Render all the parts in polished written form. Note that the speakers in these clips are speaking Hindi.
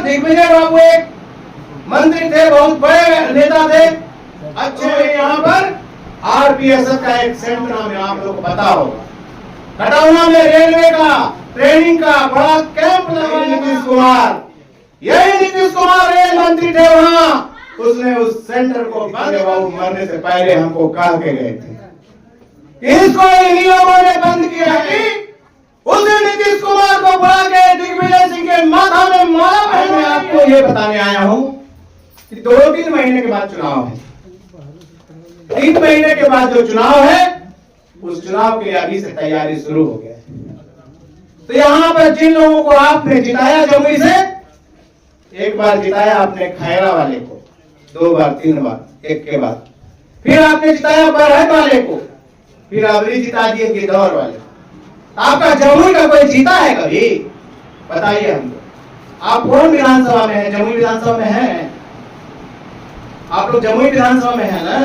दिग्विजय बाबू एक मंत्री थे, बहुत बड़े नेता थे, अच्छे। यहाँ पर आरपीएसएफ का एक सेंटर हमें आप लोगों को पता होगा, खटौना में रेलवे का ट्रेनिंग का बड़ा कैंप लगाया। नीतीश कुमार, यही नीतीश कुमार रेल मंत्री थे वहां, उसने उस सेंटर को दिग्विजय बाबू मरने से पहले हमको कह के गए थे। इसको इन लोगों ने बंद किया कि उसे नीतीश कुमार को बुला के दिग्विजय सिंह के माथा में माला पहने। मैं आपको ये बताने आया हूं कि 2-3 महीने के बाद चुनाव है। 3 महीने के बाद जो चुनाव है, उस चुनाव के लिए अभी से तैयारी शुरू हो गई। तो यहाँ पर जिन लोगों को आपने जिताया जमुई से, एक बार जिताया आपने खैरा वाले को, 2 बार 3 बार, एक के बाद फिर आपने जिताया बरहट वाले को, फिर अबरी जिता दिए गिद्धौर वाले को। आपका जमुई का कोई जीता है कभी? बताइए हमको। आप कौन विधानसभा में है? जमुई विधानसभा में है? आप लोग जमुई विधानसभा में है ना?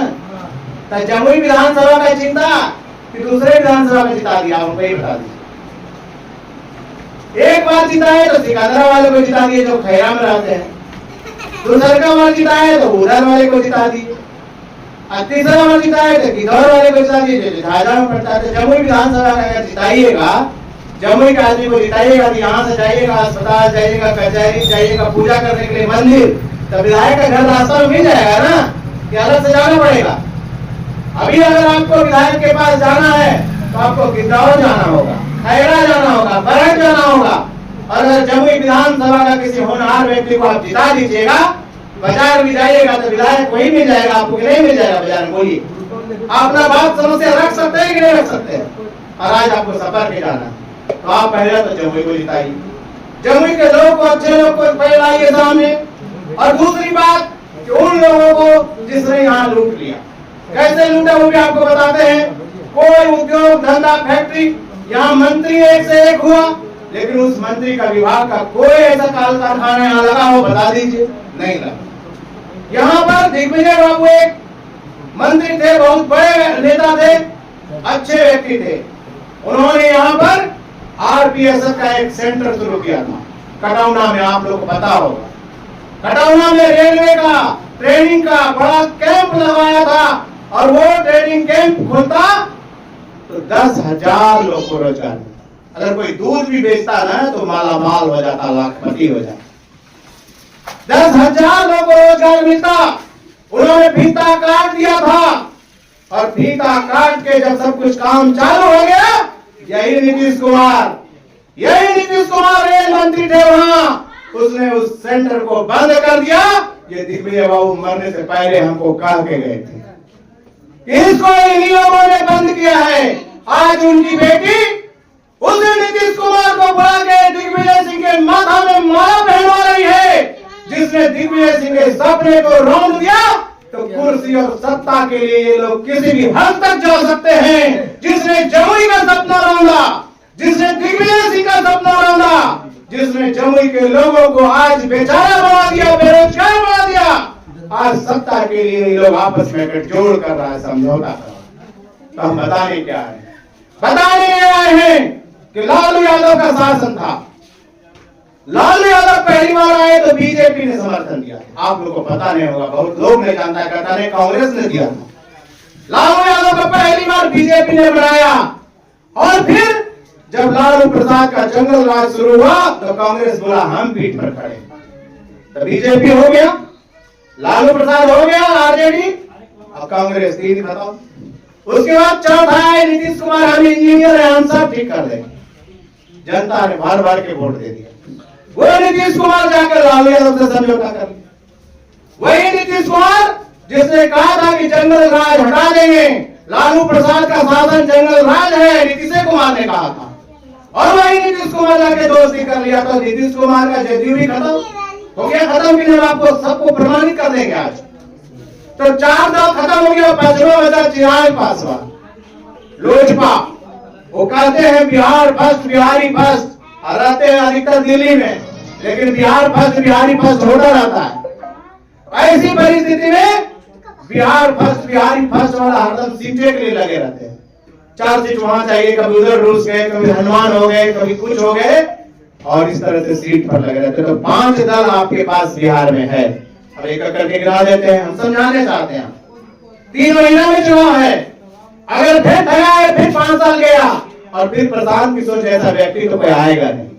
तो जमुई विधानसभा का चिंता कि दूसरे विधानसभा में जिता दिया, हमको ये बता दीजिए। एक बार जिता है तो सिकंदरा वाले को जिता दिए जो खैरा में रहते हैं, दूसरा बार जिता है तो उधर वाले को जिता दिए, तीसरा बार जिता है तो गिद्धौर वाले को जिता दिए जो झाझा में पड़ता है। जमुई विधानसभा का अगर जिताइएगा, जमुई के आदमी को जिताइएगा तो यहाँ से जाइएगा अस्पताल, जाइएगा कचहरी, जाइएगा पूजा करने के लिए मंदिर, तो विधायक का घर रास्ता में मिल जाएगा ना, कि अलग से जाना पड़ेगा? अभी अगर आपको विधायक के पास जाना है तो आपको गिद्धौर जाना होगा, खैरा जाना होगा, बरहट जाना होगा। और अगर जमुई विधानसभा का किसी होनहार व्यक्ति को आप जिता दीजिएगा, बाजार में जाइएगा तो विधायक वही मिल जाएगा आपको, कि नहीं मिल जाएगा? बाजार में बोलिए, अपना बात समस्या रख सकते हैं कि नहीं रख सकते हैं? और आज आपको सफर के जाना है तो आप पहले तो जमुई को जिताइए, जमुई के लोग को, अच्छे लोग को पहले लाइए सामने। और दूसरी बात कि उन लोगों को जिसने यहाँ लूट लिया, कैसे लूटा वो भी आपको बताते हैं। कोई उद्योग धंधा फैक्ट्री, यहाँ मंत्री एक से एक हुआ, लेकिन उस मंत्री का विभाग का कोई ऐसा काल कारखाना यहाँ लगा हो, बता दीजिए, नहीं लगा। यहाँ पर दिग्विजय बाबू एक मंत्री थे, बहुत बड़े नेता थे, अच्छे व्यक्ति थे, उन्होंने यहाँ पर आरपीएसएफ का एक सेंटर शुरू किया था खटौना में, आप लोगों को पता होगा। खटौना में रेलवे का ट्रेनिंग का बड़ा कैंप लगाया था, और वो ट्रेनिंग कैंप खुलता तो 10,000 लोग को रोजगार मिलता। अगर कोई दूध भी बेचता ना तो माला माल हो जाता, लाखपति हो जाता। 10,000 लोगों को रोजगार मिलता। उन्होंने फीता काट दिया था, और फीता काट के जब सब कुछ काम चालू हो गया, यही नीतीश कुमार रेल मंत्री थे वहां, उसने उस सेंटर को बंद कर दिया। ये दिग्विजय बाबू मरने से पहले हमको कह के गए थे। इसको इन लोगों ने बंद किया है। आज उनकी बेटी उसे नीतीश कुमार को बुला के दिग्विजय सिंह के माथा में माला पहनवा रही है। जिसने दिग्विजय सिंह के सपने को रौंद दिया, तो कुर्सी और सत्ता के लिए ये लोग किसी भी हद तक जा सकते हैं। जिसने जमुई का सपना रौंदा, जिसने दिग्विजय सिंह का सपना रौंदा, जिसने जमुई के लोगों को आज बेचारा बना दिया, बेरोजगार बना दिया, आज सत्ता के लिए ये लोग आपस में गठजोड़ कर रहा है, समझौता कर रहा है। तो हम बताने क्या है? बताने आए हैं कि लालू यादव का शासन था। लालू यादव पहली बार आए तो बीजेपी ने समर्थन दिया। आप लोगों को पता नहीं होगा, बहुत लोग नहीं जानता है, कहता नहीं कांग्रेस ने दिया था। लालू यादव को पहली बार बीजेपी ने बनाया, और फिर जब लालू प्रसाद का जंगल राज शुरू हुआ तो कांग्रेस बोला हम पीठ पर खड़े, तो बीजेपी हो गया, लालू प्रसाद हो गया आरजेडी, अब कांग्रेस 3 खत्म। उसके बाद चौथा है नीतीश कुमार, हम इंजीनियर हैं, हम सब ठीक कर देंगे। जनता ने भर भर के वोट दे दिया। वो नीतीश कुमार जाकर लालू यादव से समझौता कर लिया। वही नीतीश कुमार जिसने कहा था कि जंगल राज हटा देंगे, लालू प्रसाद का शासन जंगल राज है, नीतीश कुमार ने कहा था, और वही नीतीश कुमार जाके दोस्ती कर लिया। तो नीतीश कुमार का जदयू भी खत्म हो गया। खत्म भी नहीं, आपको सबको प्रमाणित कर देंगे आज। तो 4 दल खत्म हो गया, 5वां बचा चिराग पासवान, लोजपा। वो कहते हैं बिहार फर्स्ट, बिहारी फर्स्ट, और रहते हैं अधिकतर दिल्ली में, लेकिन बिहार फर्स्ट, बिहारी फर्स्ट होता रहता है। ऐसी परिस्थिति में बिहार फर्स्ट, बिहारी फर्स्ट वाला हरदम सीटें के लिए लगे रहते हैं। 4 सीट वहां चाहिए, कभी उधर रूस गए, कभी हनुमान हो गए, कभी कुछ हो गए। और इस तरह से सीट पर लगे रहते। तो 5 दल आपके पास बिहार में है। अब एक करके गिरा देते हैं, हम समझाने चाहते हैं। 3 महीना में चुनाव है, अगर फिर ठगाए फिर 5 साल गया और फिर प्रशांत किशोर जैसा व्यक्ति तो कोई आएगा नहीं।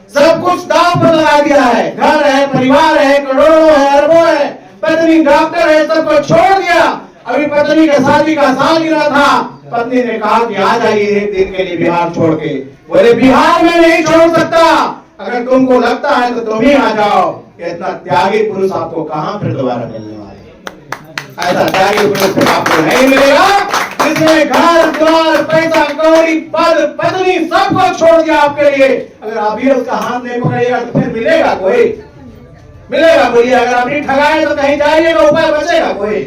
सब कुछ दांव पर लगा दिया है, घर है, परिवार है, करोड़ों है, अरबों है, पत्नी डॉक्टर है, सबको छोड़ दिया। अभी पत्नी का शादी का साल गिरा था, पत्नी ने कहा कि आ जाइए एक दिन के लिए बिहार छोड़ के। बोले बिहार में नहीं छोड़ सकता, अगर तुमको लगता है तो तुम ही आ जाओ। इतना त्यागी पुरुष आपको कहां फिर दोबारा मिलने वाले? ऐसा त्यागी पुरुष फिर आपको नहीं मिलेगा, जिसने घर द्वार पैसा कौड़ी पद पत्नी सबको छोड़ दिया आपके लिए। अगर अभी उसका हाथ नहीं पकड़ेगा तो फिर मिलेगा कोई? मिलेगा? बोलिए, अगर अपनी ठगाए तो कहीं जाइएगा, उपाय बचेगा कोई?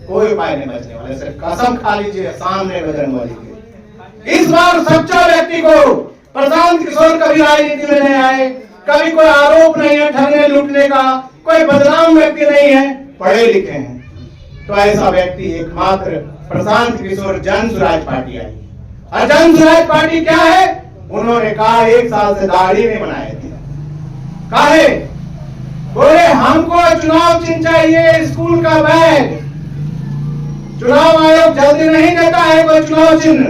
कोई उपाय नहीं बचने वाले। सिर्फ कसम खा लीजिए सामने बजरंगबली के। इस बार सच्चा व्यक्ति को प्रशांत किशोर कभी राजनीति में नहीं आए, कभी कोई आरोप नहीं है ठगने लूटने का, कोई बदनाम व्यक्ति नहीं है, पढ़े लिखे हैं। तो ऐसा व्यक्ति एकमात्र प्रशांत किशोर जन स्वराज पार्टी आई। और जन स्वराज पार्टी क्या है? उन्होंने कहा 1 साल से दाढ़ी नहीं बनाए थे। काहे? बोले हमको चुनाव चिन्ह चाहिए, स्कूल का बैग। चुनाव आयोग जल्दी नहीं देता है कोई चुनाव चिन्ह,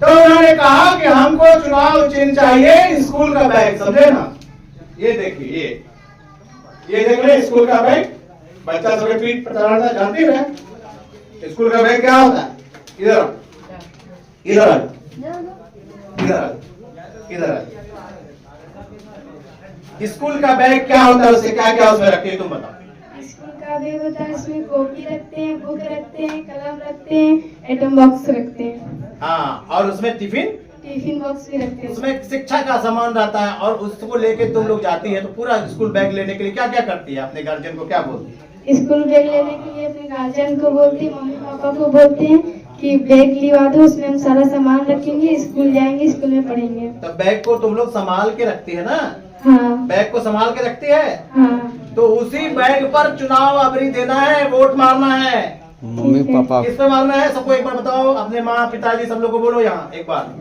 तो उन्होंने कहा कि हमको चुनाव चिन्ह चाहिए, स्कूल का बैग। समझे ना? ये देखिए, ये देख रहे स्कूल का बैग, बच्चा सबके पीठ पर चढ़ाता, जानते हैं स्कूल का बैग क्या होता है? इधर इधर इधर इधर। स्कूल का बैग क्या होता है? उसे क्या क्या उसमें रखते हैं, तुम बताओ। स्कूल का बैग होता है, उसमें कॉपी रखते हैं, बुक रखते हैं, कलम रखते हैं, एटम बॉक्स रखते हैं। हाँ, और उसमें टिफिन बॉक्स भी रखते हैं। उसमें शिक्षा का सामान रहता है। और उसको लेके तुम लोग जाती है तो पूरा स्कूल बैग लेने के लिए क्या क्या करती है? अपने गार्जियन को क्या बोलती है? स्कूल बैग लेने के लिए अपने गार्जियन को बोलते हैं, मम्मी पापा को बोलते हैं कि बैग लिवा दो, उसमें हम सारा सामान रखेंगे, स्कूल जाएंगे, स्कूल में पढ़ेंगे। तो बैग को तुम लोग संभाल के रखती है ना? हाँ। बैग को संभाल के रखती है। हाँ। तो उसी बैग पर चुनाव अबरी देना है, वोट मारना है। मम्मी पापा किस पे मारना है? सबको एक बार बताओ, अपने माँ पिताजी सब लोग को बोलो यहाँ एक बार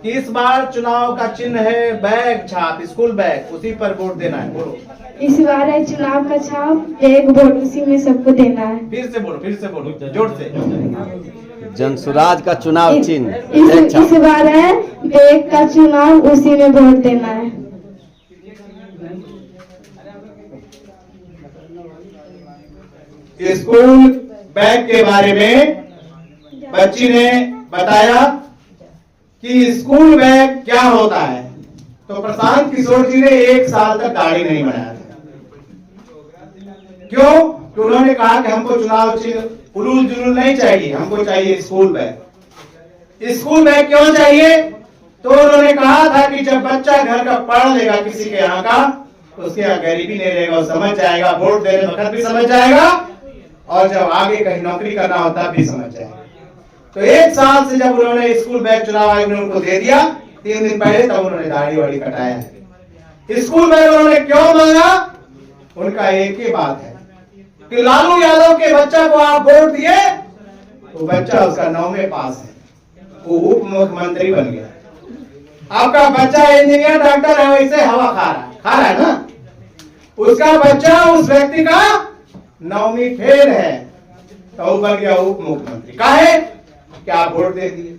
कि इस बार चुनाव का चिन्ह है बैग छाप, स्कूल बैग, उसी पर वोट देना है। बोलो, इस बार है चुनाव का छाप, बैग वोट, उसी में सबको देना है। फिर से बोलो जोर से। जन स्वराज का चुनाव चिन्ह इस बार है बैग का चुनाव, उसी में वोट देना है। स्कूल बैग के बारे में बच्ची ने बताया कि स्कूल बैग क्या होता है। तो प्रशांत किशोर जी ने 1 साल तक दाढ़ी नहीं बनाया था। क्यों? तो उन्होंने कहा कि हमको चुनाव चिन्ह उलूल जुलूल नहीं चाहिए, हमको चाहिए स्कूल बैग। स्कूल बैग क्यों चाहिए? तो उन्होंने कहा था कि जब बच्चा घर का पढ़ लेगा किसी के यहाँ का, तो उसके यहाँ गरीबी नहीं रहेगा, समझ जाएगा, वोट देने वक्त भी समझ जाएगा, और जब आगे कहीं नौकरी करना होता भी समझ जाएगा। तो 1 साल से जब उन्होंने स्कूल बैग चुनाव आयोग ने उनको दे दिया, 3 दिन पहले तब उन्होंने दाढ़ी वाड़ी कटाया है। स्कूल बैग उन्होंने क्यों मांगा? उनका एक ही बात है कि लालू यादव के बच्चा को आप वोट दिए तो बच्चा उसका 9वें पास है, वो उप मुख्यमंत्री बन गया। आपका बच्चा इंजीनियर डॉक्टर है, वैसे हवा खा रहा है ना? उसका बच्चा उस व्यक्ति का 9वीं फेल है, तो बन गया उप मुख्यमंत्री। काहे? क्या आप वोट दे दिए?